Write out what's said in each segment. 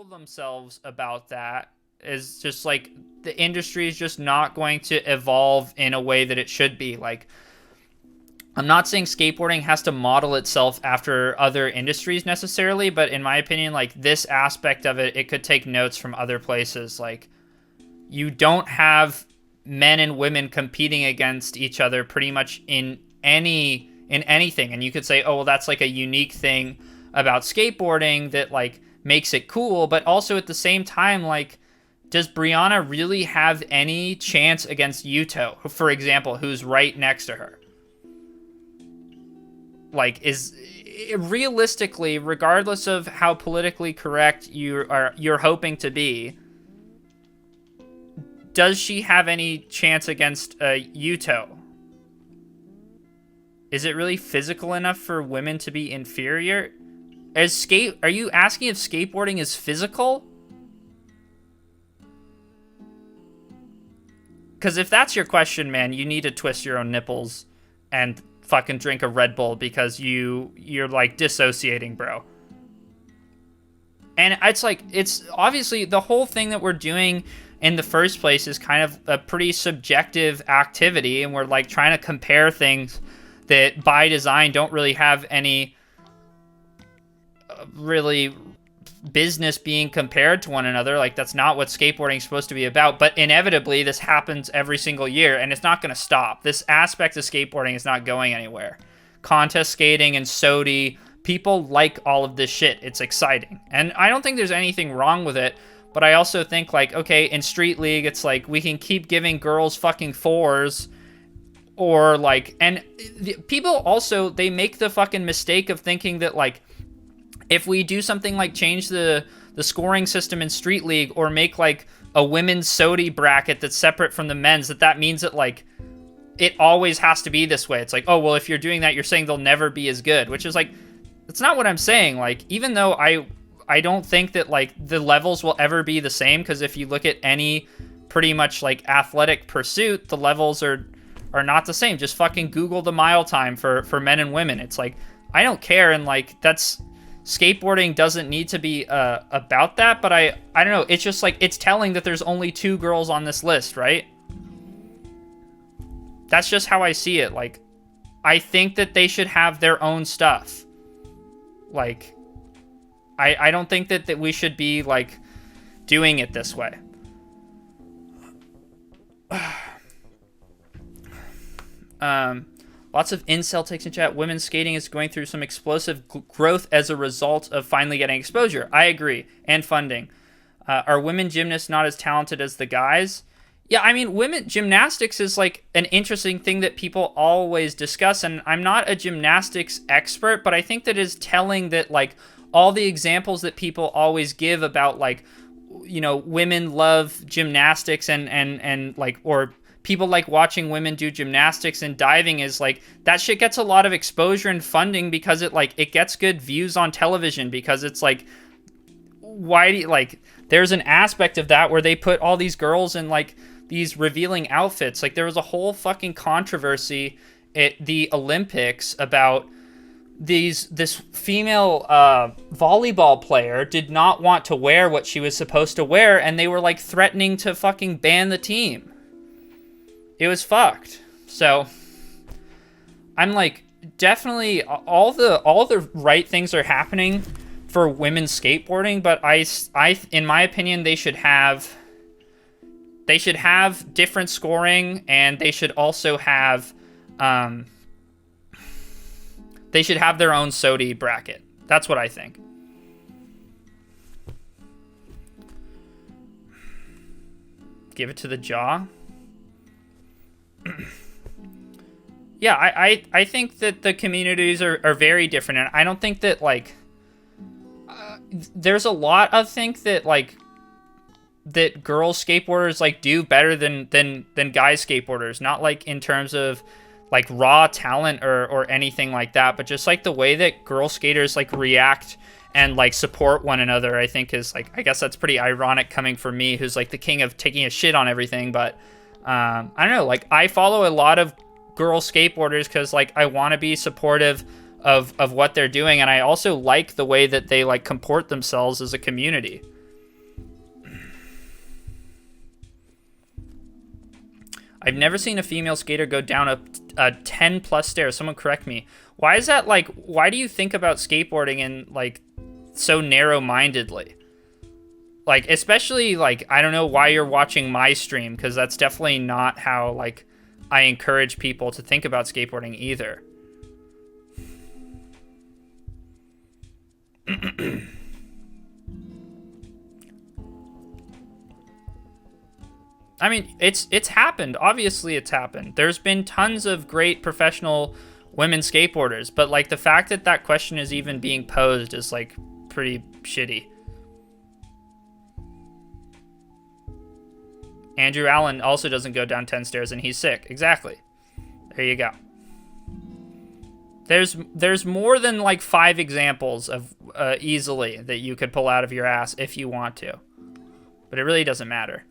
fool themselves about that is just like the industry is just not going to evolve in a way that it should be. Like, I'm not saying skateboarding has to model itself after other industries necessarily, but in my opinion, like this aspect of it, it could take notes from other places. Like, you don't have men and women competing against each other pretty much in anything. And you could say, oh, well, that's like a unique thing about skateboarding that like makes it cool. But also at the same time, like, does Brianna really have any chance against Yuto, for example, who's right next to her? Like, is realistically, regardless of how politically correct you're hoping to be, does she have any chance against Yuto? Is it really physical enough for women to be inferior? Are you asking if skateboarding is physical? Because if that's your question, man, you need to twist your own nipples and fucking drink a Red Bull because you're like dissociating, bro. And it's like, it's obviously the whole thing that we're doing in the first place is kind of a pretty subjective activity, and we're like trying to compare things that by design don't really have any really business being compared to one another. Like, that's not what skateboarding is supposed to be about. But inevitably, this happens every single year, and it's not going to stop. This aspect of skateboarding is not going anywhere. Contest skating and SOTY, people like all of this shit. It's exciting. And I don't think there's anything wrong with it. But I also think, like, okay, in Street League, it's like we can keep giving girls fucking fours. Or, like, and people also, they make the fucking mistake of thinking that, like, if we do something like change the scoring system in Street League or make, like, a women's SOTY bracket that's separate from the men's, that means that, like, it always has to be this way. It's like, oh, well, if you're doing that, you're saying they'll never be as good, which is, like, that's not what I'm saying. Like, even though I don't think that, like, the levels will ever be the same, because if you look at any pretty much, like, athletic pursuit, the levels are not the same. Just fucking Google the mile time for men and women. It's like, I don't care, and, like, that's... skateboarding doesn't need to be about that, but I don't know. It's just like, it's telling that there's only 2 girls on this list, right? That's just how I see it. Like, I think that they should have their own stuff. Like, I don't think that we should be, like, doing it this way. Lots of incel takes in chat. Women's skating is going through some explosive growth as a result of finally getting exposure. I agree. And funding. Are women gymnasts not as talented as the guys? Yeah, I mean, women gymnastics is like an interesting thing that people always discuss. And I'm not a gymnastics expert, but I think that is telling that, like, all the examples that people always give about, like, you know, women love gymnastics and like, or people like watching women do gymnastics and diving, is like, that shit gets a lot of exposure and funding because it gets good views on television, because it's like, why do you, like, there's an aspect of that where they put all these girls in, like, these revealing outfits. Like, there was a whole fucking controversy at the Olympics about this female volleyball player did not want to wear what she was supposed to wear, and they were, like, threatening to fucking ban the team. It was fucked. So I'm like, definitely all the right things are happening for women's skateboarding, but I in my opinion, they should have different scoring, and they should also have they should have their own SOTY bracket. That's what I think. Give it to the jaw. Yeah, I think that the communities are very different, and I don't think that, like, there's a lot of think that, like, that girl skateboarders, like, do better than guy skateboarders, not, like, in terms of, like, raw talent or anything like that, but just, like, the way that girl skaters, like, react and, like, support one another, I think is, like, I guess that's pretty ironic coming from me, who's, like, the king of taking a shit on everything. But I don't know, like, I follow a lot of girl skateboarders because, like, I want to be supportive of what they're doing, and I also like the way that they, like, comport themselves as a community. I've never seen a female skater go down a 10 plus stairs. Someone correct me. Why is that? Like, why do you think about skateboarding in like so narrow-mindedly? Like, especially like, I don't know why you're watching my stream, because that's definitely not how like I encourage people to think about skateboarding either. I mean, it's happened. Obviously, it's happened. There's been tons of great professional women skateboarders, but like the fact that that question is even being posed is like pretty shitty. Andrew Allen also doesn't go down 10 stairs and he's sick. Exactly. There you go. There's more than like 5 examples of easily that you could pull out of your ass if you want to. But it really doesn't matter.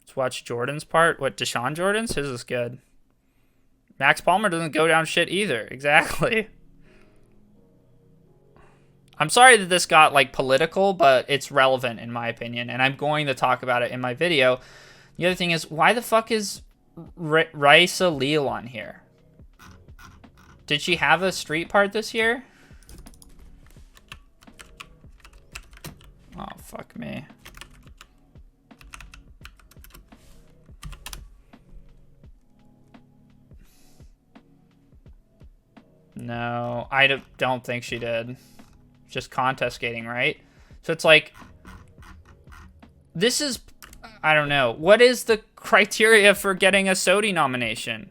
Let's watch Jordan's part. What, Deshaun Jordan's? His is good. Max Palmer doesn't go down shit either. Exactly. I'm sorry that this got like political, but it's relevant in my opinion, and I'm going to talk about it in my video. The other thing is, why the fuck is Raisa Leal on here? Did she have a street part this year? Oh, fuck me. No, I don't think she did. Just contest skating, right? So it's like, this is, I don't know. What is the criteria for getting a SOTY nomination?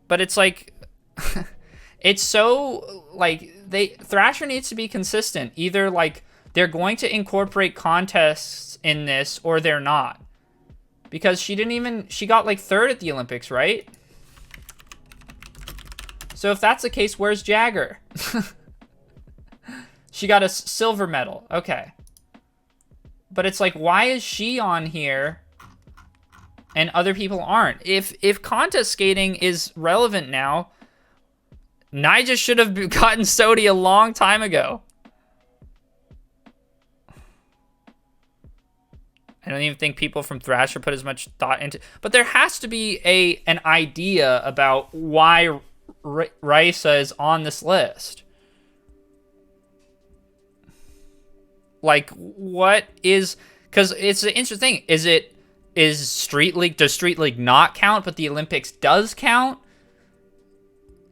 But it's like, it's so, like, Thrasher needs to be consistent. Either, like, they're going to incorporate contests in this, or they're not. Because she got, like, 3rd at the Olympics, right? So if that's the case, where's Jagger? She got a silver medal. Okay. But it's like, why is she on here and other people aren't? If contest skating is relevant now, Nyjah should have gotten SOTY a long time ago. I don't even think people from Thrasher put as much thought into, but there has to be an idea about why Raisa is on this list. Like, what is, because it's an interesting thing. Is Street League, does Street League not count, but the Olympics does count?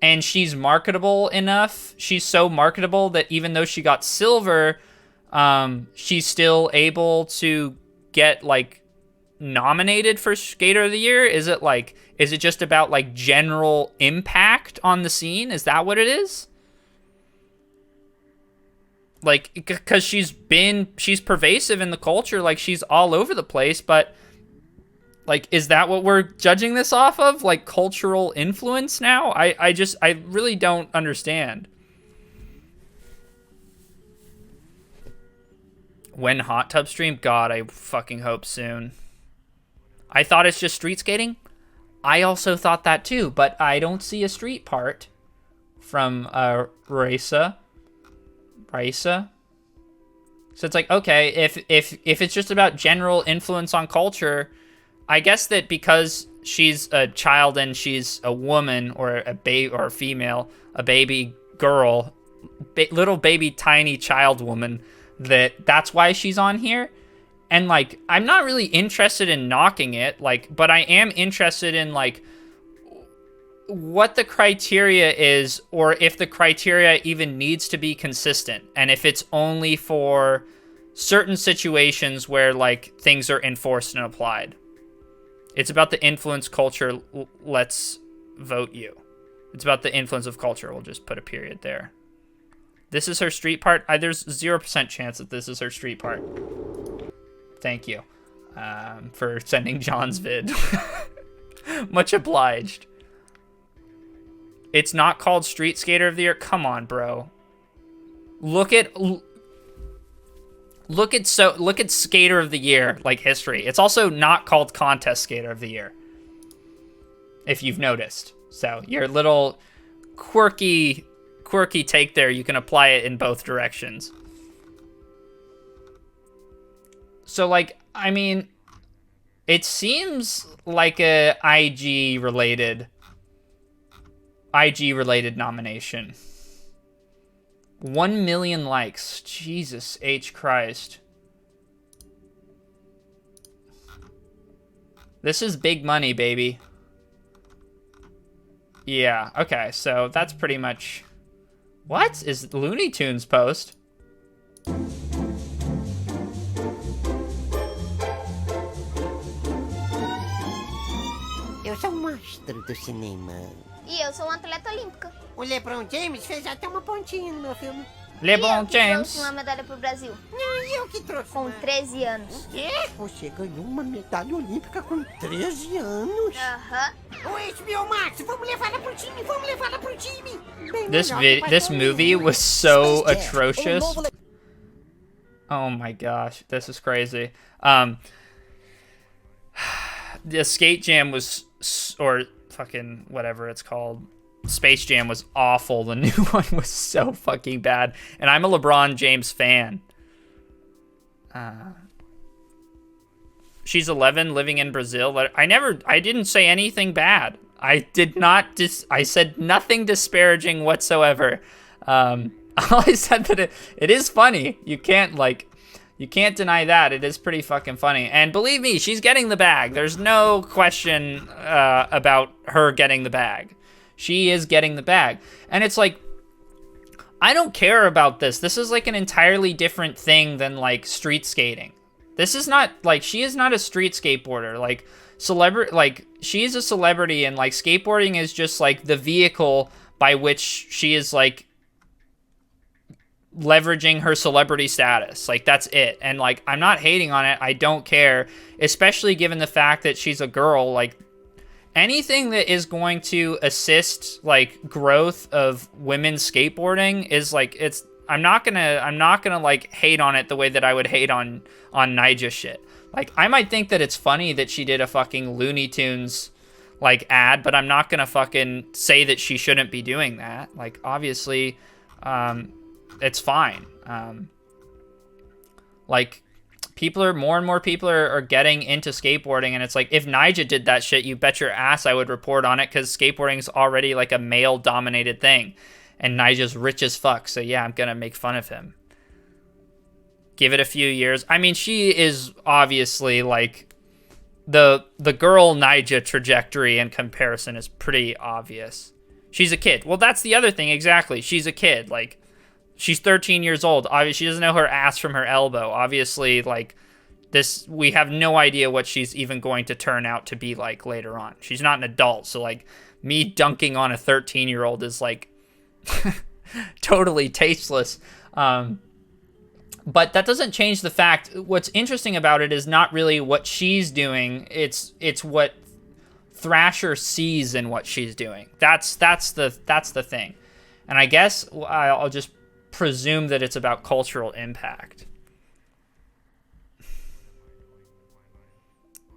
And she's marketable enough. She's so marketable that even though she got silver, she's still able to get like nominated for Skater of the Year? Is it just about like general impact on the scene? Is that what it is? Like, because she's pervasive in the culture, like she's all over the place, but like, is that what we're judging this off of? Like cultural influence now? I really don't understand. When Hot Tub stream? God, I fucking hope soon. I thought it's just street skating. I also thought that too, but I don't see a street part from Raisa. So it's like, okay, if it's just about general influence on culture, I guess that because she's a child and she's a woman or a baby or a female, a baby girl, little baby tiny child woman, that's why she's on here. And like, I'm not really interested in knocking it, like, but I am interested in like what the criteria is, or if the criteria even needs to be consistent, and if it's only for certain situations where like things are enforced and applied. It's about the influence culture. Let's vote you. It's about the influence of culture. We'll just put a period there. This is her street part. There's 0% chance that this is her street part. Thank you for sending John's vid. Much obliged. It's not called Street Skater of the Year. Come on, bro. Look at Skater of the Year, like history. It's also not called Contest Skater of the Year, if you've noticed. So your little quirky quirky take there. You can apply it in both directions. So, like, I mean, it seems like a IG-related nomination. 1 million likes. Jesus H. Christ. This is big money, baby. Yeah, okay, so that's pretty much... What is Looney Tunes post? Eu sou um monstro do cinema. E eu sou uma atleta olímpica. O LeBron James fez até uma pontinha no meu filme. LeBron Trouxe James. uma medalha pro Brasil. Não, e eu que trouxe. Com 13 anos. O quê? Você ganhou uma medalha olímpica com 13 anos? Aham. Ô, HBO Max, vamos levar ela pro time, vamos levar ela pro time. Bem This melhor que this pra movie todo was so mundo. atrocious. Oh my gosh, this is crazy. The Skate Jam was, or fucking whatever it's called, Space Jam was awful. The new one was so fucking bad. And I'm a LeBron James fan. She's 11, living in Brazil. I didn't say anything bad. I did not, I said nothing disparaging whatsoever. All I said that it is funny. You can't deny that. It is pretty fucking funny. And believe me, she's getting the bag. There's no question about her getting the bag. She is getting the bag. And it's like, I don't care about this. This is like an entirely different thing than like street skating. This is not like, she is not a street skateboarder. Like she's a celebrity, and like skateboarding is just like the vehicle by which she is like leveraging her celebrity status. Like, that's it. And like, I'm not hating on it. I don't care, especially given the fact that she's a girl. Like, anything that is going to assist like growth of women's skateboarding is like, I'm not gonna like hate on it the way that I would hate on Nyjah shit. Like, I might think that it's funny that she did a fucking Looney Tunes like ad, but I'm not gonna fucking say that she shouldn't be doing that. Like, obviously, it's fine. Like, more and more people are getting into skateboarding, and it's like, if Nyjah did that shit, you bet your ass I would report on it, because skateboarding is already like a male dominated thing, and Nyjah's rich as fuck, so yeah, I'm gonna make fun of him. Give it a few years. I mean, she is obviously like the girl Nyjah trajectory in comparison is pretty obvious. She's a kid. Well, that's the other thing, exactly. She's a kid. Like, she's 13 years old. Obviously, she doesn't know her ass from her elbow. Obviously, like, this, we have no idea what she's even going to turn out to be like later on. She's not an adult, so like, me dunking on a 13-year-old is like totally tasteless. But that doesn't change the fact. What's interesting about it is not really what she's doing. It's what Thrasher sees in what she's doing. That's the thing. And I guess I'll just presume that it's about cultural impact.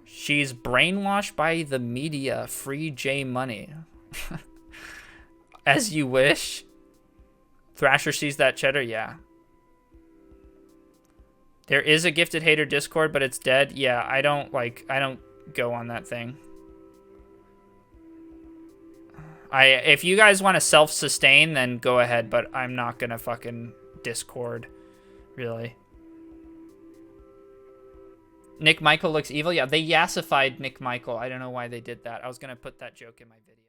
She's brainwashed by the media. Free J Money. As you wish. Thrasher sees that cheddar, yeah. There is a Gifted Hater Discord, but it's dead. Yeah, I don't go on that thing. If you guys want to self-sustain, then go ahead, but I'm not gonna fucking Discord, really. Nick Michael looks evil. Yeah, they yassified Nick Michael. I don't know why they did that. I was gonna put that joke in my video.